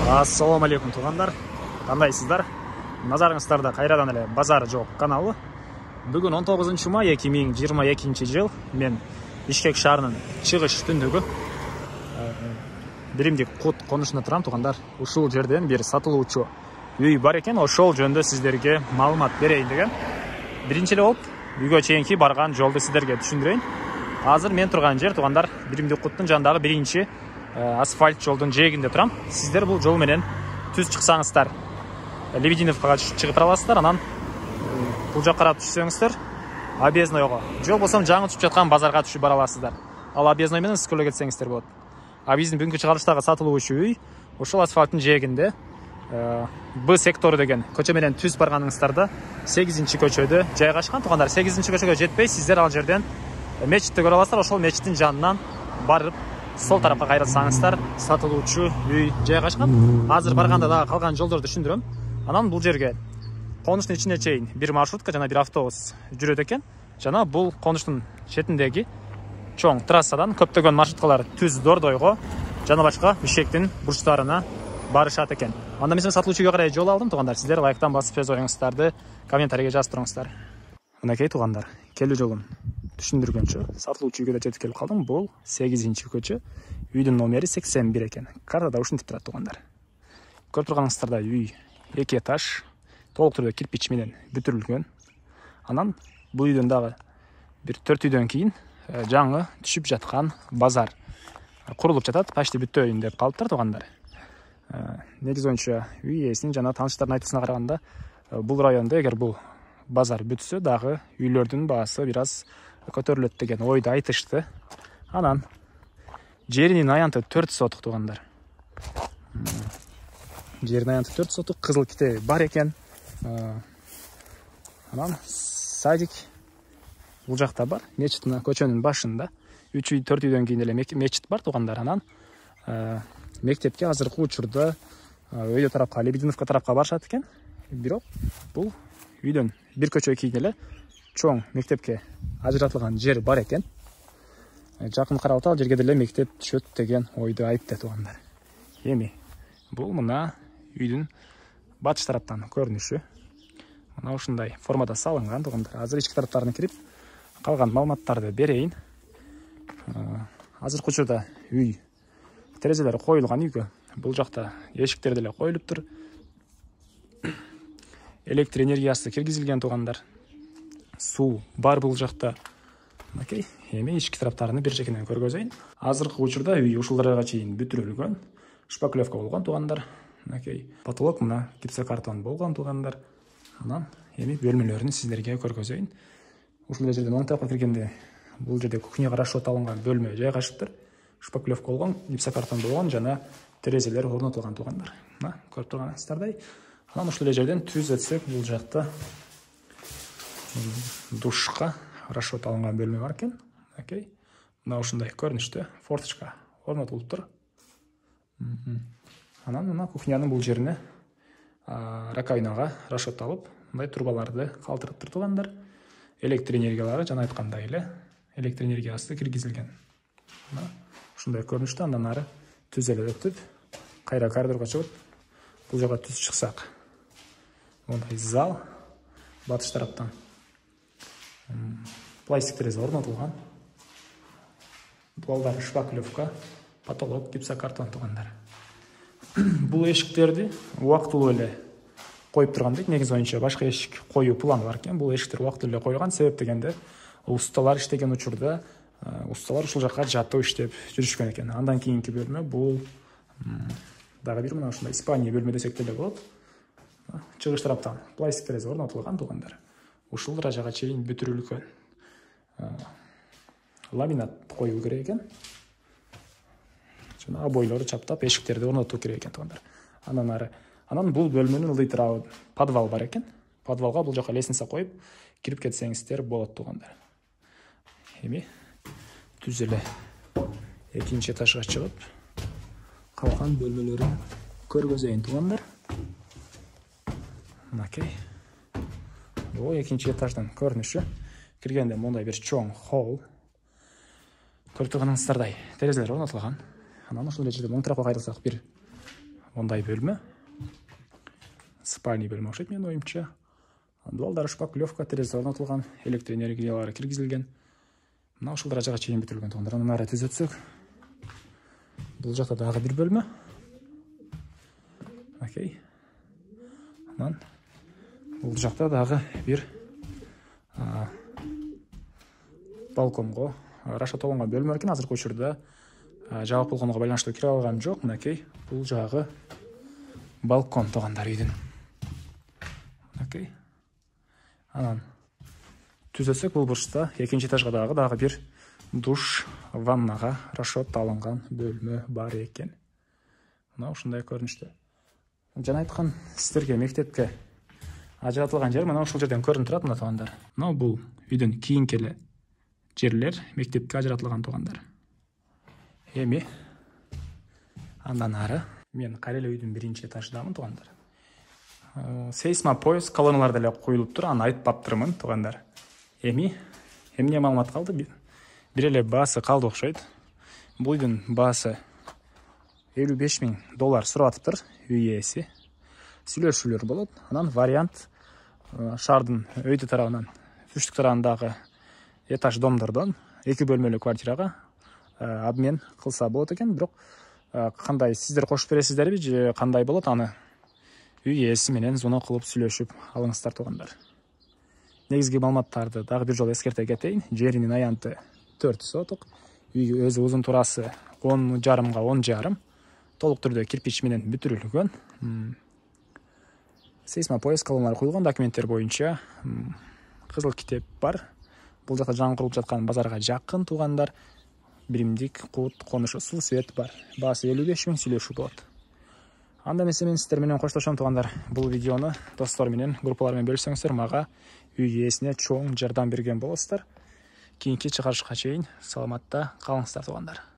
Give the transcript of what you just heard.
Ассаламу алейкум туғандар, қандайсыздар? Назарыңыздарда қайрадан эле базар жоқ каналы. Бүгін 19 май 2022 жыл. Мен Бишкек шаарынын чыгыш түндүгү биримдик кут конушунда турам туғандар. Ушул жерден бир сатылуучу үй бар экен, ошол жөнүндө сиздерге маалымат берейин деген. Биринчи эле болуп үйгө чейинки барган жолду сиздерге түшүндүрөйүн. Азыр мен турган жер туғандар биримдик куттун жанындагы биринчи асфальт жолдун жээгинде турам. Сиздер бул жол менен түз чыксаңыздар Лебединовкага чыгып аласыздар, анан бул жакка карап түшсөңүздөр Объезднойго, же болбосо жаңы түшүп жаткан базарга түшүп бара аласыздар. Ал Объездной менен скөлө кетсеңиздер болот. А биздин бүгүнкү чыгарылыштагы сатылуучу үй ошол асфальттын жээгинде Б сектору деген көчө менен түз барганыңыздарда 8-чи көчөдө жайгашкан тугандар. 8-чи көчөгө жетпей сиздер ал жерден мечитти көрө аласыздар. Ошол мечиттин жанынан барып сол тарапка кайрылсаңыздар сатылуучу үй жайгашкан. Азыр барганда дагы калган жолдорду түшүндүрөм. Анан бул жерге конуштун ичине чейин бир маршрутка жана бир автобус жүрөт экен. Жана бул конуштун четиндеги чоң трассадан көптөгөн маршруткалар түз Дордойго жана башка Бишкектин бурчтарына барышат экен. Анда мен сатылуучу үйгө карай жол алдым тугандар. Сиздер лайктан басып өз оюңуздарды комментарийге жазып туруңуздар. Мынакей тугандар, келүү жолун түшүндүргөнчө сатылуучу үйгө да жетип келип калдым. Бул 8-чи көчө, үйдүн номери 81 экен. Картада ушинтип турат тугандар. Көрүп турганыңыздарда үй 2 этаж, толук түрдө кирпич менен бүтүрүлгөн. Анан бул үйдөн дагы бир 4 үйдөн кийин жаңы түшүп жаткан базар курулуп жатат. Почти бүттөйүн деп калыптыр тугандар. Негизи боюнча үй ээсинин жана тааныштардын айтуусуна караганда бул райондо эгер бул базар бүтсө дагы үйлөрдүн баасы бир аз көтөрүлөт деген ойду айтышты. Анан жеринин аянты 4 сотук тугандар. Жеринин аянты 4 сотук, кызыл китеби бар экен. Анан садик бул жакта бар. Мечит көчөнүн башында. 3 үй 4 үйдөн кийин эле мечит бар тугандар. Анан мектепке азыркы учурда өйдө тарапка, Лебединовка тарапка барышат экен. Бирок бул үйдөн бир көчө кийин эле чоң мектепке ажыратылган жер бар экен. Жакын каралып ал жерге деле мектеп түшөт деген ойду айтты тугандар. Эми бул мына үйдүн батыш тараптан көрүнүшү. Мына ушундай формада салынган тугандар. Азыр ички тараптарына кирип калган маалыматтарды берейин. Азыркы учурда үй терезелери коюлган үйгө. Бул жакта эшиктер деле коюлуптур. Электр энергиясы киргизилген тугандар. Суу бар бул жакта. Окей, эми ички тараптарını бир жекинен көргөзөйүн. Азыркы учурда үй ушуларга чейин бүтүрүлгөн. Шпаклевка болгон тугандар. Окей. Потолок мына гипсокартон болгон тугандар. Анан эми бөлмөлөрүн сиздерге көргөзөйүн. Ушул жерден оң тарапка киргенде бул жерде кухняга расчет алынган бөлмө жайгашыптыр. Шпаклевка болгон, гипсокартон болгон жана терезелер орнотулган тугандар. Мына көрүп турганыңыздардай. Анан ушул жерден түз өтсөк бул жакта душка расчет алынган бөлмө бар экен. Окей. Мына ушундай көрүнүштө форточка орнотулуптур. Анан мына кухнянын бул жерине раковинага расчет алып, мындай турбаларды калтырыптыр тугандар. Электр энергиялары жана айткандай эле электр энергиясы киргизилген. Мына ушундай көрүнүштө андан ары түз эле өтүп, кайра коридорго чыгып, бул жака түз чыксак. Мындай зал батыш тараптан пластик терезе орнотулган. Дуалдар шпаклевка, потолок гипсокартон тугандар. Бул эшиктерди убактылуу эле коюп турган дейт. Негизи боюнча башка эшик коюу планы бар экен. Бул эшиктер убактылуу эле коюлган. Себеп дегенде усталар иштеген учурда усталар ушул жакка жатып иштеп жүрүшкөн экен. Андан кийинки бөлмө бул дагы бир мына ушундай Испания бөлмө десек деле болот. Чыгыш тараптан пластик терезе орнотулган тугандар. Ушул даражага чейин бүтүрүлгөн. Ламинат коюу керек экен. Жана обойлорду чаптап, эшиктерди орнотуу керек экен тугандар. Анан бул бөлмөнүн ылдый тарабы подвал бар экен. Подвалга бул жака лестница коюп, кирип кетсеңиздер болот тугандар. Эми түз эле 2-чи этажга чыгып, калган бөлмөлөрүн көргөзөйүн тугандар. Окей. Бул 2-чи этаждан көрүнүшү. Киргенде мондай бир чоң холл. Көрүп турганыңыздардай терезелер орнотулган. Анан ушул жерде оң тарапка кайрылсак бир ондай бөлмө. Спальный бөлмө окшойт менин оюмча. Дуалдар шкаф-клёвка, терезе орнотулган, электр энергиялары киргизилген. Мына ушул даражага чейин бүтүрүлгөн туугандар. Андан ары түзөтсөк, бул жакта дагы бир бөлмө. Окей. Анан бул жакта дагы бир балконго расчёттолгон бөлмө экен. Азыркы учурда жабык болгонго байланыштуу кире алган жок. Мынакей, бул жагы балкон туугандар үйдүн. Окей. Анан түзөтсөк, бул бурчта экинчи этажга дагы бир душ, ваннага расчёт алынган бөлмө бар экен. Мына ушундай көрүнүштө. Жана айткан сиздерге мектепке ажыратылган жер мына ушул жерден көрүнүп турат мына туугандар. Мына бул үйдүн кийинки эле жерлер мектепке ажыратылган туугандар. Эми андан ары мен кайра эле үйдүн биринчи этаждамын туугандар. Сейсма пояс колонналар деле коюлуп тур, аны айтпаптырмын туугандар. Эми эмне маалымат калды? Бир эле баасы калды окшойт. Бул үйдүн баасы $55,000 сурап атыптыр үй ээси. Сүйлөшүүлөр болот. Анан вариант шаардын өйдө тарабынан, түштүк тарабындагы этаж домдордон 2 бөлмөлүү квартирага обмен кылса болот экен. Бирок кандай сиздер кошуп бересиздерби же кандай болот, аны үй ээси менен звонок кылып сүйлөшүп алыңыздар туугандар. Негизги маалыматтарды дагы бир жолу эскерте кетейин. Жеринин аянты 4 соток. Үй өзү узун турасы 10,5 га 10,5. Толук түрдө кирпич менен бүтүрүлгөн. Сейсма пояс колонналар коюлган, документтер боюнча кызыл китеп бар. Бул жакта жаңы курулуп жаткан базарга жакын туугандар. Биримдик кут, конушу, суу, свет бар. Баасы 55,000 сүйлөшүү болот. Анда эмесе мен сиздер менен коштошом туугандар. Бул видеону достор менен, группалар менен бөлүшсөңүздөр, мага үй ээсине чоң жардам берген болосуздар. Кийинки чыгарышка чейин саламатта калыңыздар туугандар.